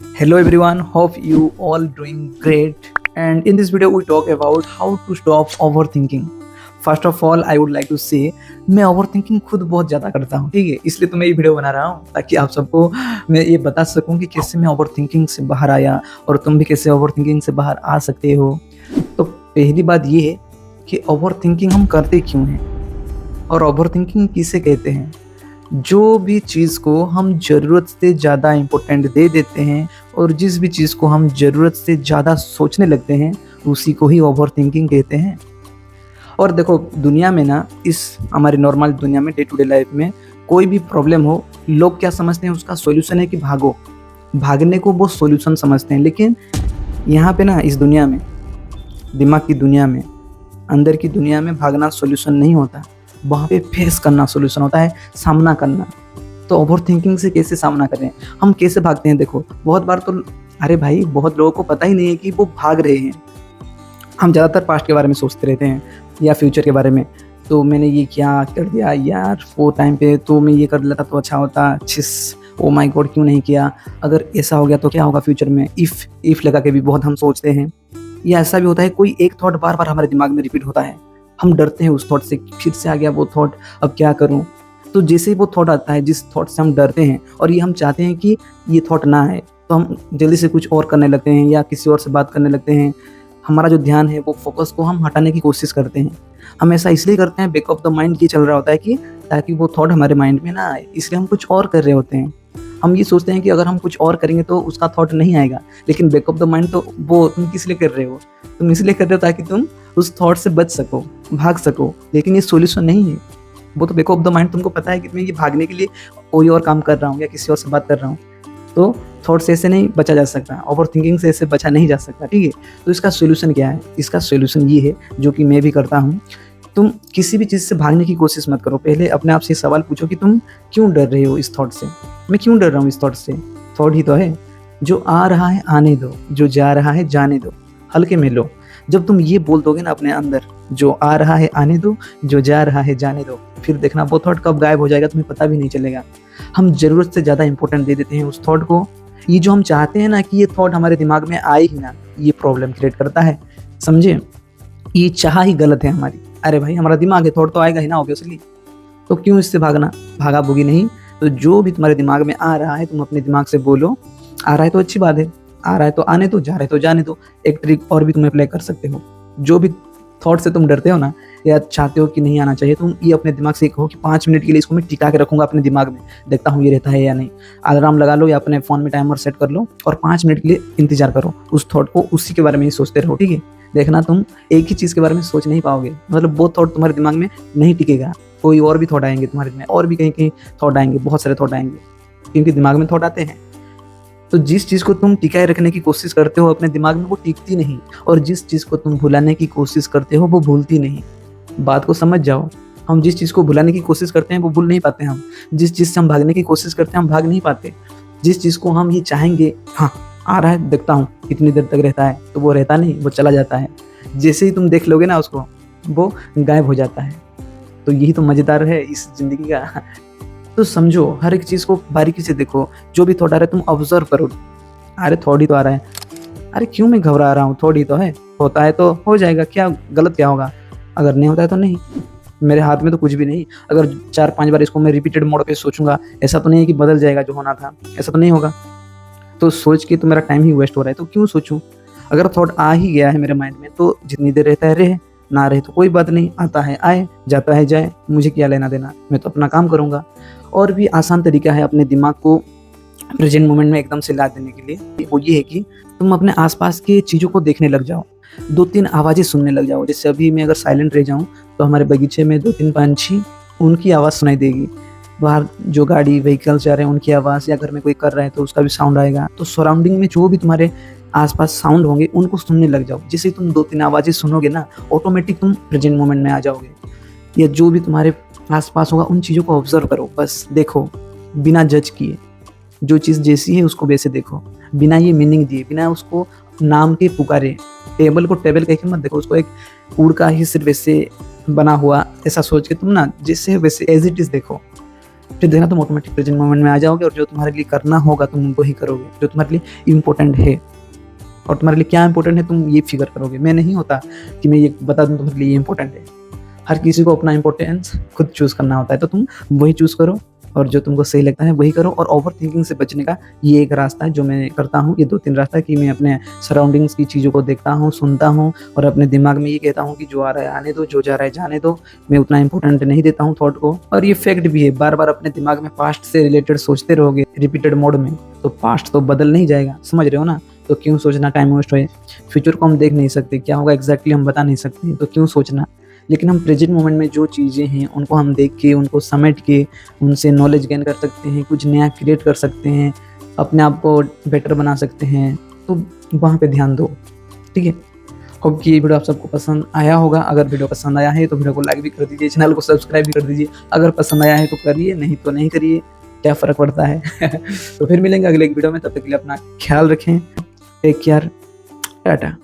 Hello everyone, hope you all doing great. And in this video we talk about how to stop overthinking. First of all I would like to say मैं over thinking खुद बहुत ज़्यादा करता हूँ, ठीक है। इसलिए तो मैं ये वीडियो बना रहा हूँ ताकि आप सबको मैं ये बता सकूँ कि कैसे मैं ओवर थिंकिंग से बाहर आया और तुम भी कैसे ओवर थिंकिंग से बाहर आ सकते हो। तो पहली बात ये है कि ओवर थिंकिंग हम करते क्यों हैं और ओवर थिंकिंग किसे कहते हैं। जो भी चीज़ को हम ज़रूरत से ज़्यादा इम्पोर्टेंट दे देते हैं और जिस भी चीज़ को हम ज़रूरत से ज़्यादा सोचने लगते हैं उसी को ही ओवर थिंकिंग कहते हैं। और देखो दुनिया में ना, इस हमारी नॉर्मल दुनिया में, डे टू डे लाइफ में कोई भी प्रॉब्लम हो, लोग क्या समझते हैं उसका सॉल्यूशन है कि भागो, भागने को वो सॉल्यूशन समझते हैं। लेकिन यहाँ पे ना, इस दुनिया में, दिमाग की दुनिया में, अंदर की दुनिया में भागना सॉल्यूशन नहीं होता, वहाँ पे फेस करना सॉल्यूशन होता है, सामना करना। तो ओवर थिंकिंग से कैसे सामना करें, हम कैसे भागते हैं। देखो बहुत बार तो, अरे भाई, बहुत लोगों को पता ही नहीं है कि वो भाग रहे हैं। हम ज़्यादातर पास्ट के बारे में सोचते रहते हैं या फ्यूचर के बारे में। तो मैंने ये क्या कर दिया यार, वो टाइम पे तो मैं ये कर लेता तो अच्छा होता, छिस, ओ माय गॉड क्यों नहीं किया, अगर ऐसा हो गया तो क्या होगा फ्यूचर में। इफ़ लगा के भी बहुत हम सोचते हैं। या ऐसा भी होता है कोई एक थॉट बार बार हमारे दिमाग में रिपीट होता है, हम डरते हैं उस थॉट से, फिर से आ गया वो थॉट, अब क्या करूं। तो जैसे ही वो थॉट आता है जिस थॉट से हम डरते हैं और ये हम चाहते हैं कि ये थॉट ना आए, तो हम जल्दी से कुछ और करने लगते हैं या किसी और से बात करने लगते हैं। हमारा जो ध्यान है वो फोकस को हम हटाने की कोशिश करते हैं। हम ऐसा इसलिए करते हैं, बैक ऑफ द माइंड ये चल रहा होता है कि ताकि वो थॉट हमारे माइंड में ना आए, इसलिए हम कुछ और कर रहे होते हैं। हम ये सोचते हैं कि अगर हम कुछ और करेंगे तो उसका थॉट नहीं आएगा, लेकिन बैक ऑफ द माइंड तो वो तुम किस लिए कर रहे हो, तुम इसलिए कर रहे हो ताकि तुम उस थॉट से बच सको, भाग सको। लेकिन ये सॉल्यूशन नहीं है। वो तो बैक ऑफ द माइंड तुमको पता है कि मैं ये भागने के लिए कोई और काम कर रहा हूँ या किसी और से बात कर रहा हूँ। तो थॉट से ऐसे नहीं बचा जा सकता, ओवर थिंकिंग से ऐसे बचा नहीं जा सकता, ठीक है। तो इसका सॉल्यूशन क्या है? इसका सॉल्यूशन ये है, जो कि मैं भी करता हूँ। तुम किसी भी चीज़ से भागने की कोशिश मत करो। पहले अपने आप से सवाल पूछो कि तुम क्यों डर रहे हो इस थॉट से। मैं क्यों डर रहा हूँ इस थॉट से? थॉट ही तो है। जो आ रहा है आने दो, जो जा रहा है जाने दो, हल्के में लो। जब तुम ये बोल दोगे ना अपने अंदर, जो आ रहा है आने दो, जो जा रहा है जाने दो, फिर देखना वो थॉट कब गायब हो जाएगा तुम्हें पता भी नहीं चलेगा। हम ज़रूरत से ज़्यादा इंपॉर्टेंट दे देते हैं उस थॉट को। ये जो हम चाहते हैं ना कि ये थॉट हमारे दिमाग में आए ही ना, ये प्रॉब्लम क्रिएट करता है, समझे। ये चाह ही गलत है हमारी। अरे भाई, हमारा दिमाग है, थॉट तो आएगा ही ना ऑब्वियसली। तो क्यों इससे भागना, भागा भूगी नहीं। तो जो भी तुम्हारे दिमाग में आ रहा है तुम अपने दिमाग से बोलो, आ रहा है तो अच्छी बात है, आ रहा है तो आने दो, जा रहा है तो जाने दो। एक ट्रिक और भी तुम अप्लाई कर सकते हो। जो भी थॉट से तुम डरते हो ना या चाहते हो कि नहीं आना चाहिए, तुम ये अपने दिमाग से कहो कि 5 मिनट के लिए इसको मैं टिका के रखूंगा अपने दिमाग में, देखता हूँ ये रहता है या नहीं। अलार्म लगा लो या अपने फ़ोन में टाइमर सेट कर लो और 5 मिनट के लिए इंतजार करो। उस थॉट को उसी के बारे में ही सोचते रहो, ठीक है। देखना तुम एक ही चीज़ के बारे में सोच नहीं पाओगे, मतलब वो थॉट तुम्हारे दिमाग में नहीं टिकेगा। कोई और भी थॉट आएंगे तुम्हारे में, और भी कहीं कहीं थॉट आएंगे, बहुत सारे थॉट आएंगे, क्योंकि दिमाग में थॉट आते हैं। तो जिस चीज़ को तुम टिकाए रखने की कोशिश करते हो अपने दिमाग में, वो टिकती नहीं, और जिस चीज़ को तुम भुलाने की कोशिश करते हो वो भूलती नहीं। बात को समझ जाओ। हम जिस चीज़ को भुलाने की कोशिश करते हैं वो भूल नहीं पाते। हम जिस चीज़ से हम भागने की कोशिश करते हैं हम भाग नहीं पाते। जिस चीज़ को हम ये चाहेंगे, हाँ आ रहा है देखता हूँ कितनी देर तक रहता है, तो वो रहता नहीं, वो चला जाता है। जैसे ही तुम देख लोगे ना उसको, वो गायब हो जाता है। तो यही तो मज़ेदार है इस ज़िंदगी का। तो समझो, हर एक चीज़ को बारीकी से देखो। जो भी थॉट आ रहा है तुम ऑब्जर्व करो। अरे थॉट ही तो आ रहा है, अरे क्यों मैं घबरा रहा हूँ, थॉट ही तो है, होता है तो हो जाएगा, क्या गलत क्या होगा, अगर नहीं होता है तो नहीं, मेरे हाथ में तो कुछ भी नहीं। अगर 4-5 बार इसको मैं रिपीटेड मोड पे सोचूंगा, ऐसा तो नहीं है कि बदल जाएगा जो होना था, ऐसा तो नहीं होगा। तो सोच के तो मेरा टाइम ही वेस्ट हो रहा है, तो क्यों सोचूं। अगर थॉट आ ही गया है मेरे माइंड में तो जितनी देर रहता है रहे, ना रहे तो कोई बात नहीं, आता है आए, जाता है जाए, मुझे क्या लेना देना, मैं तो अपना काम करूँगा। और भी आसान तरीका है अपने दिमाग को प्रेजेंट मोमेंट में एकदम से ला देने के लिए, वो ये है कि तुम अपने आसपास की चीज़ों को देखने लग जाओ, 2-3 आवाज़ें सुनने लग जाओ। जैसे अभी मैं अगर साइलेंट रह जाऊँ तो हमारे बगीचे में 2-3 पंछी, उनकी आवाज़ सुनाई देगी। बाहर जो गाड़ी व्हीकल्स जा रहे हैं उनकी आवाज़, या घर में कोई कर रहा है तो उसका भी साउंड आएगा। तो सराउंडिंग में जो भी तुम्हारे आसपास साउंड होंगे उनको सुनने लग जाओ। जैसे तुम 2-3 आवाज़ें सुनोगे ना, ऑटोमेटिक तुम प्रेजेंट मोमेंट में आ जाओगे। या जो भी तुम्हारे आसपास होगा उन चीज़ों को ऑब्जर्व करो, बस देखो बिना जज किए। जो चीज़ जैसी है उसको वैसे देखो, बिना ये मीनिंग दिए, बिना उसको नाम के पुकारे। टेबल को टेबल कह के मत देखो, उसको एक वुड का ही सिर्फ वैसे बना हुआ ऐसा सोच के तुम ना जैसे वैसे एज इट इज़ देखो। फिर देखना तुम ऑटोमेटिक प्रेजेंट मोमेंट में आ जाओगे और जो तुम्हारे लिए करना होगा तुम वही करोगे, जो तुम्हारे लिए इम्पोर्टेंट है। और तुम्हारे लिए क्या इंपॉर्टेंट है तुम ये फिगर करोगे। मैं नहीं होता कि मैं ये बता दूं तुम्हारे लिए ये इंपॉर्टेंट है। हर किसी को अपना इंपॉर्टेंस खुद चूज करना होता है, तो तुम वही चूज करो और जो तुमको सही लगता है वही करो। और ओवर थिंकिंग से बचने का ये एक रास्ता है जो मैं करता हूँ। ये 2-3 रास्ता है कि मैं अपने सराउंडिंग्स की चीज़ों को देखता हूँ, सुनता हूँ और अपने दिमाग में ये कहता हूँ कि जो आ रहा है आने दो, जो जा रहा है जाने दो। मैं उतना इंपॉर्टेंट नहीं देता हूँ थॉट को। और ये फैक्ट भी है, बार बार अपने दिमाग में पास्ट से रिलेटेड सोचते रहोगे रिपीटेड मोड में, तो पास्ट तो बदल नहीं जाएगा, समझ रहे हो ना। तो क्यों सोचना टाइम वेस्ट होए। फ्यूचर को हम देख नहीं सकते, क्या होगा एग्जैक्टली हम बता नहीं सकते, तो क्यों सोचना। लेकिन हम प्रेजेंट मोमेंट में जो चीज़ें हैं उनको हम देख के, उनको समेट के, उनसे नॉलेज गेन कर सकते हैं, कुछ नया क्रिएट कर सकते हैं, अपने आप को बेटर बना सकते हैं, तो वहाँ पे ध्यान दो। ठीक है, होप कि ये वीडियो आप सबको पसंद आया होगा। अगर वीडियो पसंद आया है तो वीडियो को लाइक भी कर दीजिए, चैनल को सब्सक्राइब भी कर दीजिए। अगर पसंद आया है तो करिए, नहीं तो नहीं करिए, क्या फ़र्क पड़ता है। तो फिर मिलेंगे अगले एक वीडियो में, तब तक के लिए अपना ख्याल रखें। Take care, Tata.